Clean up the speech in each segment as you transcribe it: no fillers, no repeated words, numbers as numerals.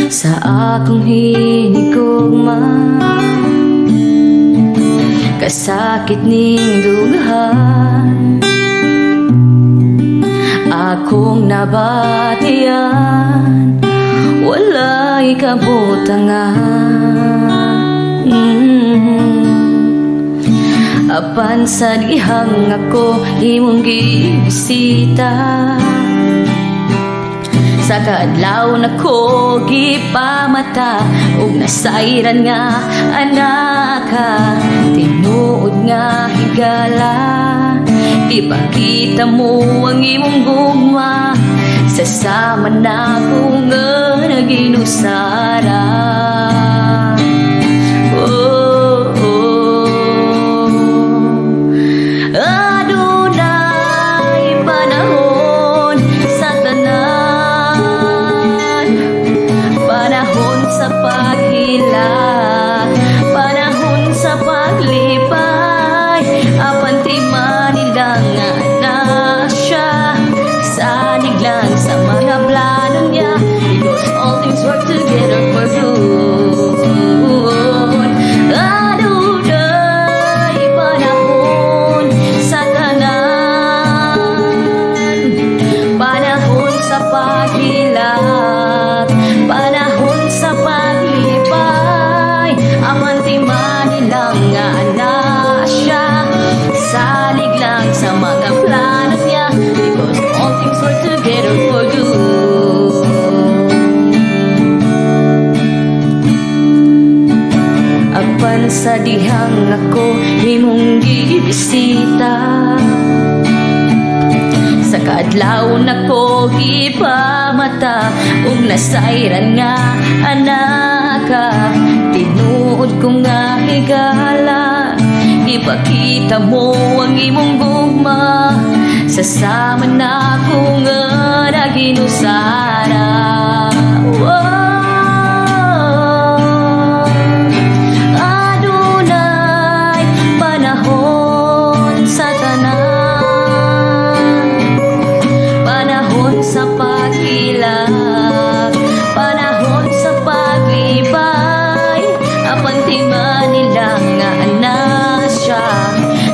sa akong hinigugma. Kasakit ning dughan akong nabatian, walay kabutangan. Apan sa dihang ako imong gibisita, sa kaadlaw nako gipamata, ug nasayran nga anak ka. Tinuod nga higala, ipakita mo ang imong gugma, sasama na ko nga naginusara. Sa paghilak, panahon sa paglipay, apan timan nila nga na siya, sanig lang sa mga plano niya, because all things work together for good. Adunay panahon sa tanan, panahon sa paghilak, panahon sa paglipay, aman timan nilang nga na siya, salig lang sa mga plano niya, because all things work together for good. Apan sa dihang ako imong gibisita, sa kaadlaw nako gipamata, ug nasayran nga anak ka. Tinuod ko nga higala, ipakita mo ang imong gugma, sasama na ko nga naginusara. Adunay panahon sa tanan, panahon sa paghilak, panahon sa paglipay, apan timan nila nga na siya,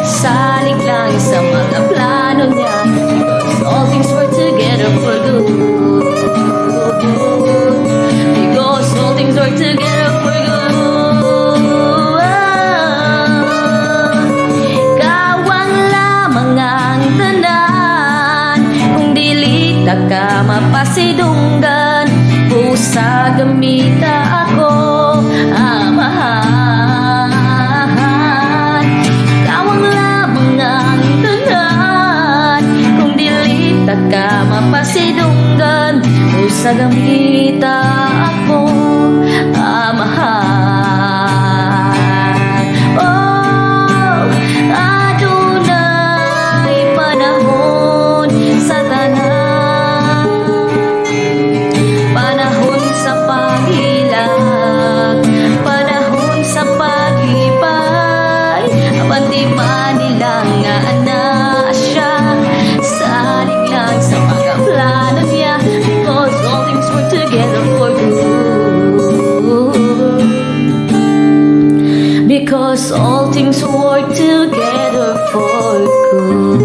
salig lang sa mga plano niya, because all things work together for good. Because all things work together for good. Kawang lamang ang tanan, kung dili ta ka mapasidunggan, pusa gamita ako amahan. Kawang lamang ang tanan, kung dili ta ka mapasidunggan, pusa gamita ako amahan. Oh, adunay panahon sa tanan, panahon sa paghilak, panahon sa paglipay, apan timan nila nga na siya, salig lang sa mga plano niya, because all things work together for good. Because all things work together for good.